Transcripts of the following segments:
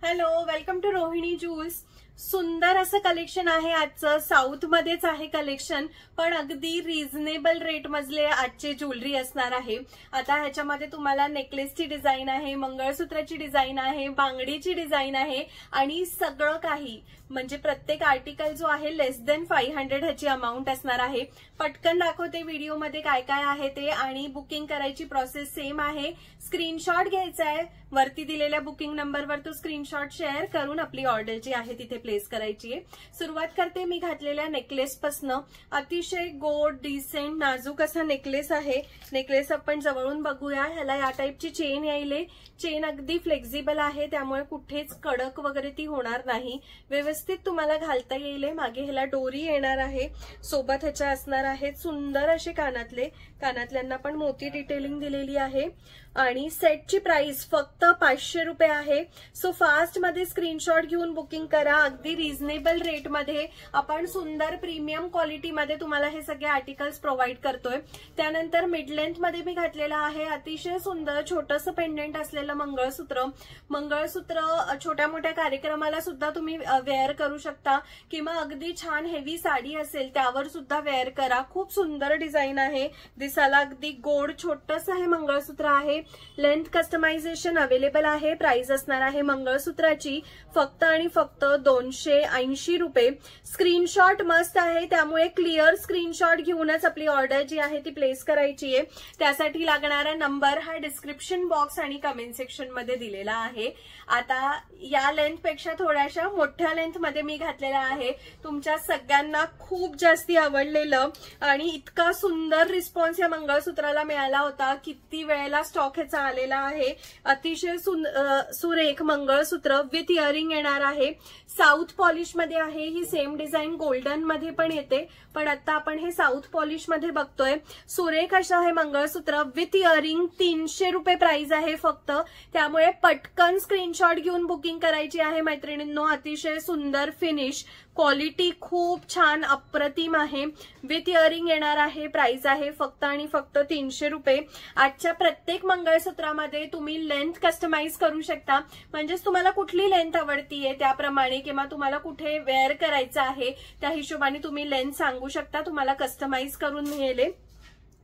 Hello, welcome to Rohini jewels. सुंदर असं collection आहे आजचं। साऊथ मध्येच आहे कलेक्शन, पण अगदी रिझनेबल रेट मधले आजचे ज्वेलरी असणार आहे। आता ह्याच्यामध्ये तुम्हाला नेकलेसची डिझाईन आहे, मंगळसूत्राची डिझाईन आहे, बांगडीची डिझाईन आहे आणि सगळं काही म्हणजे प्रत्येक आर्टिकल जो आहे लेस देन 500 ह्याची अमाउंट असणार आहे। पटकन दाखवते व्हिडिओमध्ये काय काय आहे ते, आणि बुकिंग करायची प्रोसेस सेम आहे। स्क्रीनशॉट घ्यायचा आहे, वरती दिलेल्या बुकिंग नंबरवर तो स्क्रीनशॉट शेअर करून आपली ऑर्डर जी आहे तिथे प्लेस करायची आहे। सुरुवात करते मी घातलेल्या नेकलेस पासनं। अतिशय गोड डिसेंट नाजूक असा नेकलेस आहे। नेकलेस आपण जवळून बघूया। ह्याला या टाइपची चेन येईल। चेन अगदी फ्लेक्झिबल आहे, त्यामुळे कुठेच कडक वगैरे ती होणार नाही, व्यवस्थित तुम्हाला घालता येईल। मागे ह्याला डोरी येणार आहे, सोबत ह्याच्या असणार आहेत सुंदर असे कानातले। कानातल्यांना पण मोती डिटेलिंग दिलेली आहे आणि सेटची प्राइस फक्त 500 रुपये आहे। सो फास्ट मध्ये स्क्रीनशॉट घेऊन बुकिंग करा। अगदी रिझनेबल रेट मध्ये आपण सुंदर प्रीमियम क्वालिटी मध्ये तुम्हाला हे सगळे आर्टिकल्स प्रोव्हाइड करतोय। त्यानंतर मिड लेंथ मध्ये मी घातलेलं आहे अतिशय सुंदर छोटंसं पेंडेंट असलेलं मंगळसूत्र। मंगळसूत्र छोट्या मोठ्या कार्यक्रमाला सुद्धा तुम्ही वेअर करू शकता, किंवा अगदी छान हेवी साडी असेल त्यावर सुद्धा वेअर करा। खूप सुंदर डिझाईन आहे, दिसायला अगदी गोड छोटंसं हे मंगळसूत्र आहे। लेंथ कस्टमायझेशन अवेलेबल आहे। प्राइस असणार आहे मंगळसूत्राची फक्त आणि फक्त 280 रुपये। स्क्रीनशॉट मस्ट आहे, त्यामुळे क्लिअर स्क्रीनशॉट घेऊनच आपली ऑर्डर जी आहे ती प्लेस करायची आहे। त्यासाठी लागणारा नंबर हा डिस्क्रिप्शन बॉक्स आणि कमेंट सेक्शन मध्ये दिलेला आहे। आता या लेंथ पेक्षा थोड्याशा मोठ्या लेंथ मध्ये मी घातलेला आहे। तुमच्या सगळ्यांना खूप जास्ती आवडलेलं आणि इतका सुंदर रिस्पॉन्स या मंगळसूत्राला मिळाला होता। किती वेळेला स्टॉक ह्याचा आलेला आहे। अतिशय सुरेख मंगळसूत्र विथ इयरिंग येणार आहे। साऊथ पॉलिश मध्ये आहे। ही सेम डिझाईन गोल्डन मध्ये पण येते, पण आता आपण हे साऊथ पॉलिश मध्ये बघतोय। सुरेख असं हे मंगळसूत्र विथ इयरिंग 300 रुपये प्राइस आहे फक्त, त्यामुळे पटकन स्क्रीनशॉट घेऊन बुकिंग करायची आहे मैत्रिणींनो। अतिशय सुंदर फिनिश, क्वालिटी खूप छान अप्रतिम आहे। विथ इयरिंग येणार आहे। प्राइस आहे फक्त आणि फक्त 300 रुपये। आजच्या प्रत्येक मंगळसूत्रामध्ये तुम्ही लेंथ कस्टमाइज करू शकता, म्हणजेच तुम्हाला कुठली लेंथ आवडतीये त्याप्रमाणे, किंवा तुम्हाला कुठे वेअर करायचं आहे त्या हिशोबाने तुम्ही लेंथ सांगू शकता, तुम्हाला कस्टमाइज करून मिळेल।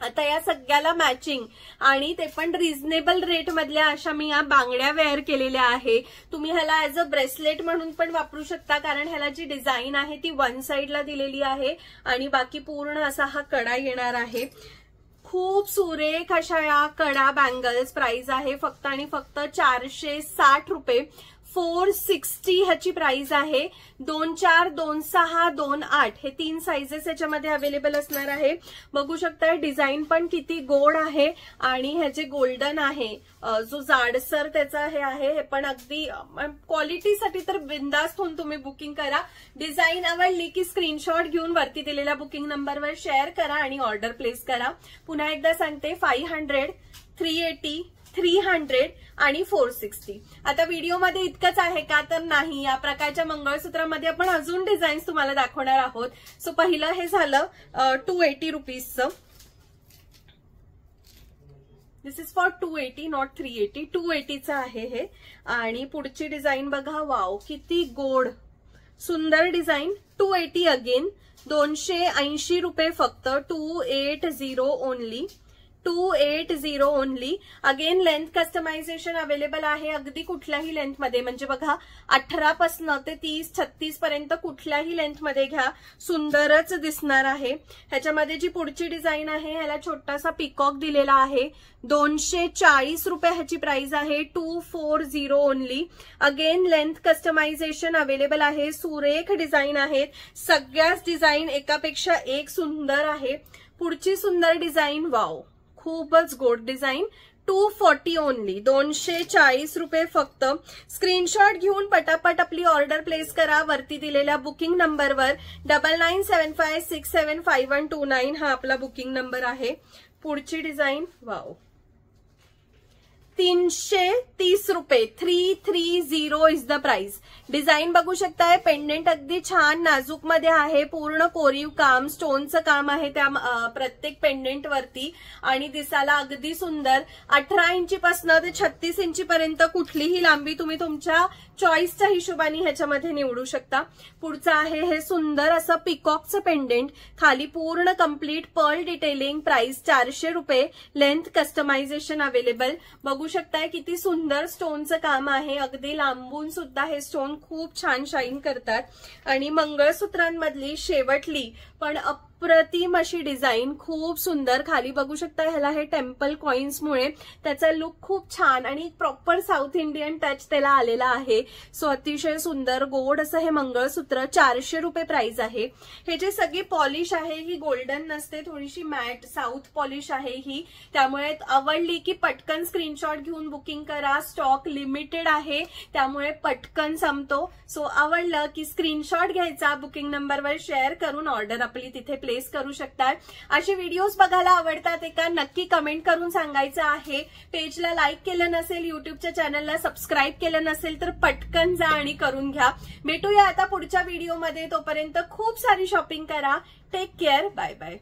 आता या सगळ्याला मॅचिंग आणि ते पण रिझनेबल रेट मधल्या अशा मी या बांगड्या वेअर केलेल्या आहे। तुम्ही ह्याला ऍज अ ब्रेसलेट म्हणून पण वापरू शकता, कारण ह्याला जी डिझाईन आहे ती वन साइडला दिलेली आहे आणि बाकी पूर्ण असा हा कडा येणार आहे। खूप सुरेख अशा या कडा बँगल्स। प्राइस आहे फक्त आणि फक्त 460 रुपये। 460 ह्याची प्राइस आहे। 24, 26, 28 हे 3 साइजेस याच्यामध्ये अवेलेबल असणार आहे। बघू शकता डिझाईन पण किती गोड आहे आणि ह्याचे गोल्डन आहे, जो जाडसर त्याचा हे आहे, हे पण अगदी क्वालिटीसाठी तर बिंदास्त होऊन तुम्ही बुकिंग करा। डिझाईन आवडली की स्क्रीनशॉट घेऊन वरती दिलेल्या बुकिंग नंबरवर शेअर करा आणि ऑर्डर प्लेस करा। पुन्हा एकदा सांगते 500, 380, 300 आणि 460। आता व्हिडिओमध्ये इतकंच आहे का, तर नाही। या प्रकारच्या मंगळसूत्रामध्ये आपण अजून डिझाईन्स तुम्हाला दाखवणार आहोत। सो पहिलं हे झालं 280 रुपीजचं। दिस इज फॉर 280 नॉट 380। 280चं आहे हे। आणि पुढची डिझाईन बघा, वाव किती गोड सुंदर डिझाईन। 280 अगेन 280 रुपये फक्त। 280 only. 280 only. Again length customization available आहे अगदी कुठल्याही लेंथ मध्ये, म्हणजे बघा 18 पासून ते 30, 36 पर्यंत कुठल्याही लेंथ मध्ये घ्या, सुंदरच दिसणार आहे। ह्याच्यामध्ये जी पुढची डिझाईन आहे ह्याला छोटासा पिकॉक दिलेला आहे। 240 रुपये ह्याची प्राइस आहे। 240 only. Again length customization available आहे। सुरेख डिझाईन आहेत, सगळ्याच डिझाईन एकापेक्षा एक सुंदर आहे। पुढची सुंदर डिझाईन, वाव खूपच गोड डिझाईन। 240 ओनली। 240 रुपये फक्त। स्क्रीनशॉट घेऊन पटापट आपली ऑर्डर प्लेस करा वरती दिलेल्या बुकिंग नंबरवर। 9975675129 हा आपला बुकिंग नंबर आहे। पुढची डिझाईन, वाव 330 रुपये. 330 इज द प्राइस. डिझाईन बघू शकताय. पेंडेंट अगदी छान नाजूक मध्ये आहे. पूर्ण कोरीव काम, स्टोनचं काम आहे त्या प्रत्येक पेंडेंट वरती आणि दिसायला अगदी सुंदर. 18 इंचीपासून ते 36 इंचीपर्यंत कुठलीही लांबी तुम्ही तुमच्या चॉईसच्या हिशोबाने ह्याच्यामध्ये निवडू शकता. पुढचं आहे हे सुंदर असं पिकॉकचं पेंडेंट. खाली पूर्ण कंप्लीट पर्ल डिटेलिंग. प्राइस 400 रुपये. Length customization available. बघू शकताय किती सुंदर स्टोनचं काम आहे. अगदी लांबून सुद्धा हे स्टोन खूप छान शाईन करतात. आणि मंगळसूत्रांमधली शेवटली पण अप्रतिम अशी डिझाईन, खूप सुंदर. खाली बघू शकता ह्याला हे टेम्पल कॉइन्समुळे त्याचा लुक खूप छान आणि प्रॉपर साऊथ इंडियन टच त्याला आलेला आहे. सो अतिशय सुंदर गोड असं हे मंगळसूत्र. 400 रुपये प्राइस आहे. हे जे सगळी पॉलिश आहे ही गोल्डन नसते, थोडीशी मॅट साऊथ पॉलिश आहे ही. त्यामुळे आवडली की पटकन स्क्रीनशॉट घेऊन बुकिंग करा. स्टॉक लिमिटेड आहे त्यामुळे पटकन संपतो. सो आवडलं की स्क्रीनशॉट घ्यायचा, बुकिंग नंबरवर शेअर करून ऑर्डर आपली तिथे प्लेस करू शकतात. असे व्हिडिओज बघायला आवडतात का नक्की कमेंट करून सांगायचं आहे. पेजला लाईक केलं नसेल, युट्यूबच्या चॅनलला सबस्क्राईब केलं नसेल तर पटकन जा आणि करून घ्या. भेटूया आता पुढच्या व्हिडिओमध्ये. तोपर्यंत खूप सारी शॉपिंग करा. Take care. Bye bye.